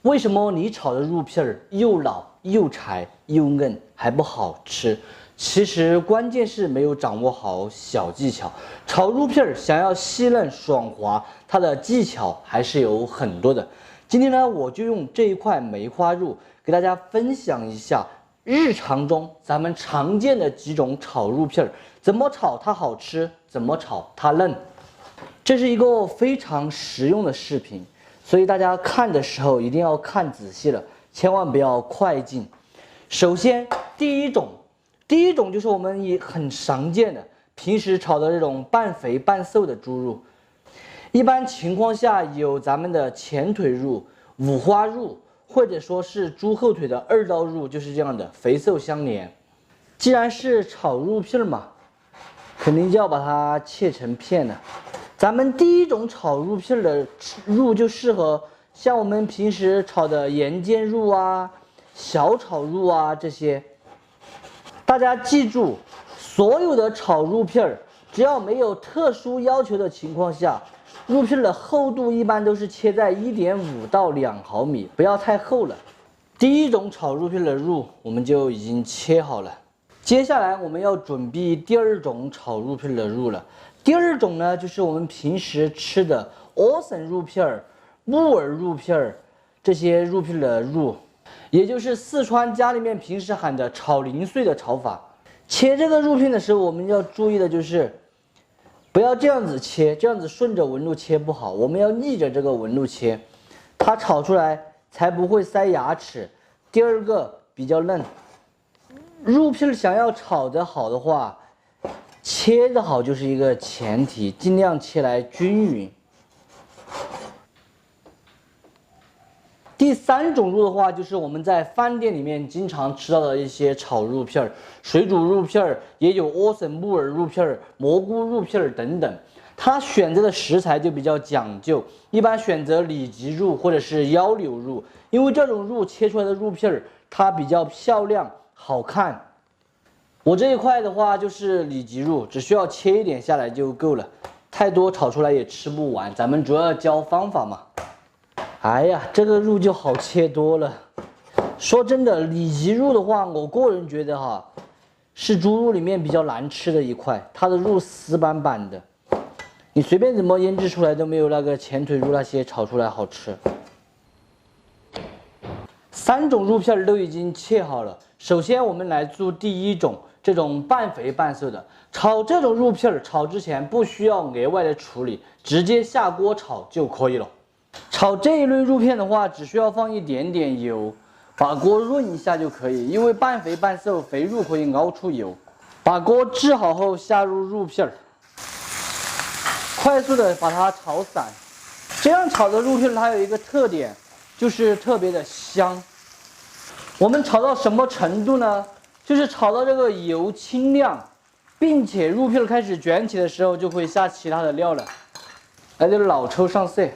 为什么你炒的肉片儿又老又柴又嫩还不好吃？其实关键是没有掌握好小技巧。炒肉片儿想要细嫩爽滑，它的技巧还是有很多的。今天呢，我就用这一块梅花肉给大家分享一下日常中咱们常见的几种炒肉片儿，怎么炒它好吃，怎么炒它嫩。这是一个非常实用的视频。所以大家看的时候一定要看仔细了，千万不要快进。首先，第一种就是我们也很常见的，平时炒的这种半肥半瘦的猪肉。一般情况下有咱们的前腿肉、五花肉，或者说是猪后腿的二刀肉，就是这样的肥瘦相连。既然是炒肉片嘛，肯定就要把它切成片的。咱们第一种炒肉片的肉就适合像我们平时炒的盐煎肉啊、小炒肉啊这些。大家记住，所有的炒肉片只要没有特殊要求的情况下，肉片的厚度一般都是切在1.5到2毫米，不要太厚了。第一种炒肉片的肉我们就已经切好了，接下来我们要准备第二种炒肉片的肉了。第二种呢，就是我们平时吃的莴笋肉片、木耳肉片这些肉片的肉，也就是四川家里面平时喊的炒零碎的炒法。切这个肉片的时候，我们要注意的就是不要这样子切，这样子顺着纹路切不好，我们要逆着这个纹路切，它炒出来才不会塞牙齿。第二个比较嫩，肉片想要炒得好的话，切得好就是一个前提，尽量切来均匀。第三种肉的话，就是我们在饭店里面经常吃到的一些炒肉片、水煮肉片，也有莴笋木耳肉片、蘑菇肉片等等。它选择的食材就比较讲究，一般选择里脊肉或者是腰柳肉，因为这种肉切出来的肉片它比较漂亮好看。我这一块的话就是里脊肉，只需要切一点下来就够了，太多炒出来也吃不完。咱们主要教方法嘛。哎呀，这个肉就好切多了。说真的，里脊肉的话，我个人觉得哈，是猪肉里面比较难吃的一块，它的肉死板板的，你随便怎么腌制出来都没有那个前腿肉那些炒出来好吃。三种肉片都已经切好了，首先我们来做第一种。这种半肥半瘦的，炒这种肉片炒之前不需要额外的处理，直接下锅炒就可以了。炒这一类肉片的话，只需要放一点点油，把锅润一下就可以。因为半肥半瘦，肥肉可以熬出油。把锅置好后，下入肉片，快速的把它炒散。这样炒的肉片它有一个特点，就是特别的香。我们炒到什么程度呢？就是炒到这个油清亮，并且肉片开始卷起的时候，就会下其他的料了。来点老抽上色，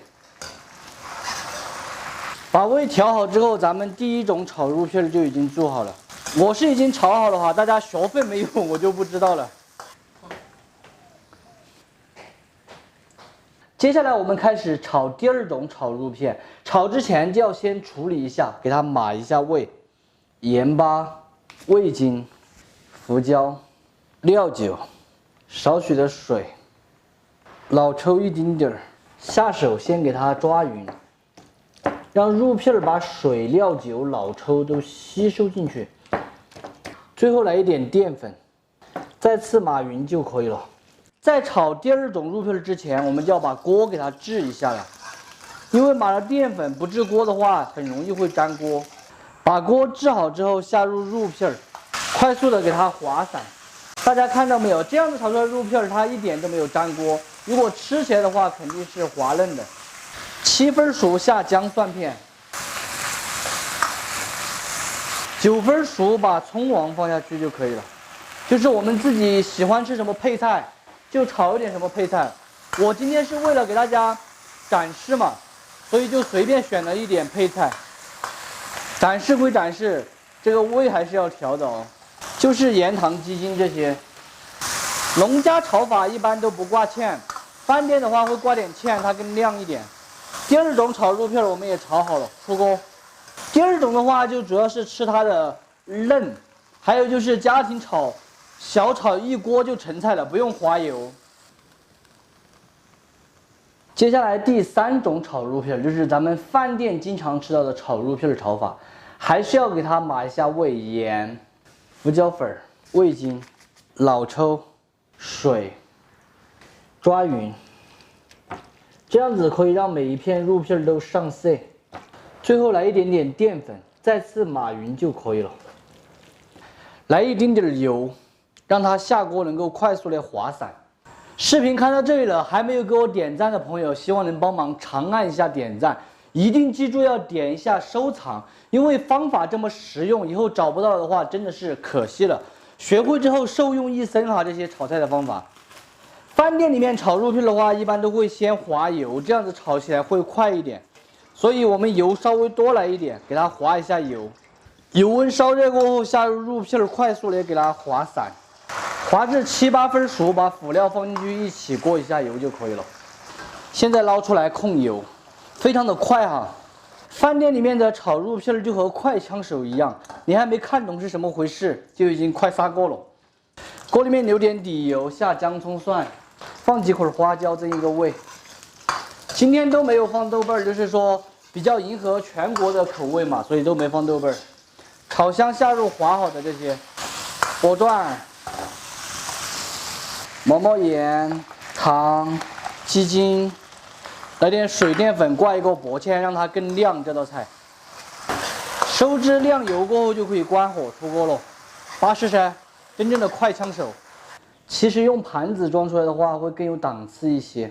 把味调好之后，咱们第一种炒肉片就已经做好了。我是已经炒好了哈，大家学会没有我就不知道了。接下来我们开始炒第二种炒肉片，炒之前就要先处理一下，给它码一下味，盐巴、味精、胡椒、料酒、少许的水、老抽一丁点儿，下手先给它抓匀，让肉片把水、料酒、老抽都吸收进去。最后来一点淀粉，再次码匀就可以了。在炒第二种肉片之前，我们就要把锅给它治一下了，因为码了淀粉不治锅的话，很容易会粘锅。把锅治好之后，下入肉片，快速的给它滑散。大家看到没有？这样子炒出来的肉片，它一点都没有粘锅。如果吃起来的话，肯定是滑嫩的。7分熟下姜蒜片，9分熟把葱王放下去就可以了。就是我们自己喜欢吃什么配菜，就炒一点什么配菜。我今天是为了给大家展示嘛，所以就随便选了一点配菜。展示归展示，这个味还是要调的哦。就是盐、糖、鸡精这些。农家炒法一般都不挂芡，饭店的话会挂点芡，它更亮一点。第二种炒肉片我们也炒好了，出锅第二种的话，就主要是吃它的嫩，还有就是家庭炒，小炒一锅就成菜了，不用花油。接下来第3种炒肉片，就是咱们饭店经常吃到的炒肉片炒法，还是要给它码一下味：盐、胡椒粉、味精、老抽、水，抓匀，这样子可以让每一片肉片都上色。最后来一点点淀粉，再次码匀就可以了。来一丁点油，让它下锅能够快速的滑散。视频看到这里了，还没有给我点赞的朋友，希望能帮忙长按一下点赞，一定记住要点一下收藏，因为方法这么实用，以后找不到的话真的是可惜了。学会之后受用一生哈，这些炒菜的方法。饭店里面炒肉片的话，一般都会先滑油，这样子炒起来会快一点。所以我们油稍微多来一点，给它滑一下油。油温烧热过后，下入肉片，快速的给它滑散。滑至7、8分熟，把辅料放进去一起过一下油就可以了。现在捞出来控油，非常的快哈。饭店里面的炒肉片就和快枪手一样，你还没看懂是什么回事，就已经快撒锅了。锅里面留点底油，下姜葱蒜，放几块花椒增一个味。今天都没有放豆瓣，就是说比较迎合全国的口味嘛，所以都没放豆瓣。炒香下入划好的这些果段。毛毛盐、糖、鸡精，来点水淀粉，挂一个薄芡，让它更亮。这道菜收汁亮油过后就可以关火出锅了。巴适噻，真正的快枪手。其实用盘子装出来的话会更有档次一些。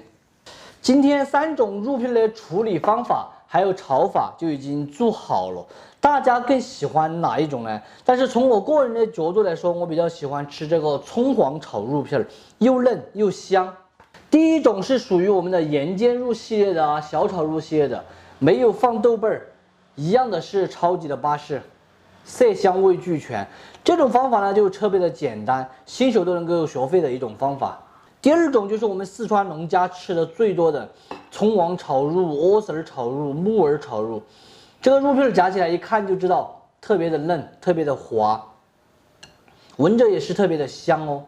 今天3种肉片的处理方法还有炒法就已经做好了，大家更喜欢哪一种呢？但是从我个人的角度来说，我比较喜欢吃这个葱黄炒肉片，又嫩又香。第一种是属于我们的盐煎肉系列的小炒肉系列的，没有放豆瓣儿，一样的是超级的巴适，色香味俱全。这种方法呢就特别的简单，新手都能够学会的一种方法。第二种就是我们四川农家吃的最多的葱黄炒肉、莴笋炒肉、木耳炒肉。这个肉片夹起来一看就知道，特别的嫩，特别的滑，闻着也是特别的香哦。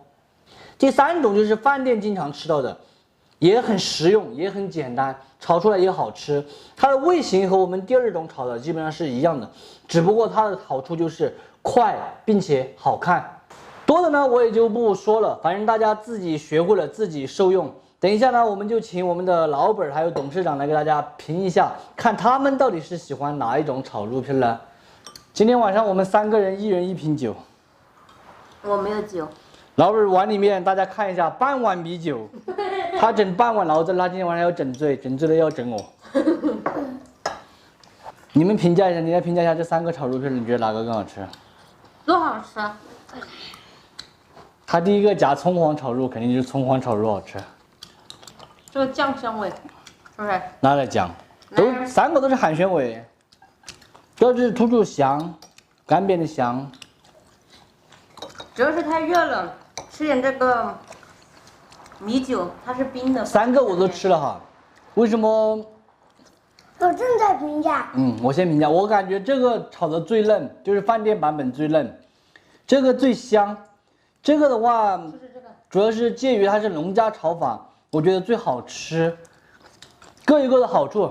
第3种就是饭店经常吃到的，也很实用，也很简单，炒出来也好吃。它的味型和我们第2种炒的基本上是一样的，只不过它的好处就是快并且好看。多的呢我也就不说了，反正大家自己学会了自己受用。等一下呢，我们就请我们的老板还有董事长来给大家评一下，看他们到底是喜欢哪一种炒肉片呢？今天晚上我们3个人一人1瓶酒。我没有酒。老板碗里面大家看一下，半碗米酒，他整半碗醪糟，他今天晚上要整醉，整醉了要整我。你们评价一下，你来评价一下这3个炒肉片，你觉得哪个更好吃？都好吃。他第一个夹葱黄炒肉，肯定就是葱黄炒肉好吃。这个酱香味，是不是？拿来讲，都3个都是海鲜味，主要是突出香，干煸的香。主要是太热了，吃点这个米酒，它是冰的。3个我都吃了哈，为什么？我正在评价。我先评价，我感觉这个炒的最嫩，就是饭店版本最嫩，这个最香。这个的话，就是这个，主要是介于它是农家炒法，我觉得最好吃，各有各的好处。